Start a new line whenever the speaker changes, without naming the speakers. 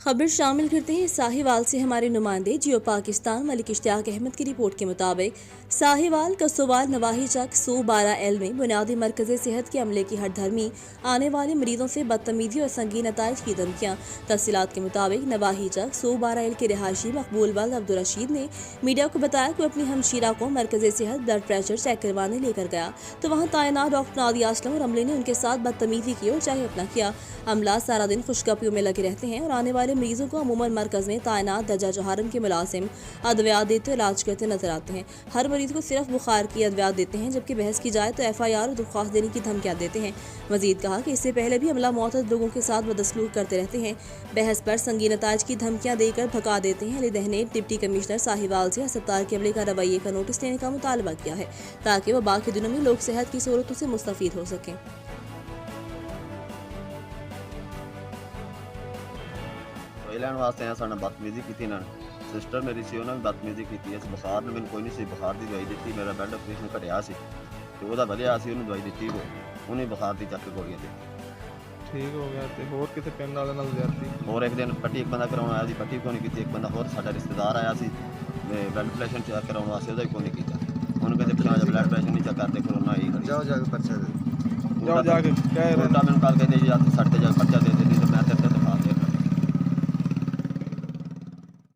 खबर शामिल करते हैं साहिवाल से हमारे नुमाइंदे जियो पाकिस्तान मलिक इश्तियाक अहमद की रिपोर्ट के मुताबिक साहिवाल कसोवाल नवाही चक सू 12L में बुनियादी मरकज़ सेहत के अमले की हरधर्मी आने वाले मरीजों से बदतमीजी और संगीन नताइज की धमकियाँ। तफसीलात के मुताबिक नवाही चक सू 12L के रिहायशी मकबूल वल्द अब्दुल रशीद ने मीडिया को बताया कि अपनी हमशीरा को मरकज़ सेहत ब्लड प्रेशर चेक करवाने लेकर गया तो वहाँ तैनात डॉक्टर नादिया असलम और अमले ने उनके साथ बदतमीजी की और चाहे अपना किया। अमला सारा दिन खुशगपियों में लगे रहते हैं और आने वाले मरीजों को अमूमन मरकज़ में तैनात दर्जा जहारम के मुलाजिम अद्वियात देते इलाज करते नजर आते हैं। हर मरीज को सिर्फ बुखार की अद्वियात देते हैं, जबकि बहस की जाए तो FIR और दरख्वास्त देने की धमकियाँ देते हैं। मजीद कहा कि इससे पहले भी अमला मोतद लोगों के साथ बदसलूक करते रहते हैं। बहस पर संगीन नताइज की धमकियाँ देकर भगा देते हैं। अली दह ने डिप्टी कमिश्नर साहिवाल से अस्पताल के अमले का रवैये का नोटिस लेने का मुतालबा किया है ताकि वह बाकी दिनों में लोग सेहत की सहूलतों से मुस्तफीद हो सकें।
लैन वास्ते आया साढ़े बदतमीजी की इन्होंने सिस्टर मेरी सी उन्हें भी बदतमीजी की बुखार ने मैंने कोई नहीं सी बुखार की दवाई दी मेरा ब्लड ऑपरेशन घटिया से तो वह वधिया सी उन्हें दवाई दी उन्हें बुखार की चक गोलियां दी
ठीक हो गया तो होर किसी पिंड वाले नाल ज्यादती
और एक दिन पट्टी एक बंदा कराने आया पट्टी को नहीं की एक बंदा होर साडा रिश्तेदार आया सी ब्लड प्रेशर चेक कराने वास्ते उसका को नहीं किया उन्होंने कहते पिछले ब्लड प्रेशर नहीं चेक करते कोरोना ही
जाओ जाके पर्चा दे जाओ जाके क्या
उल्टा मैंने कल कहते जी सट जाके पर्चा दे देती तो मैं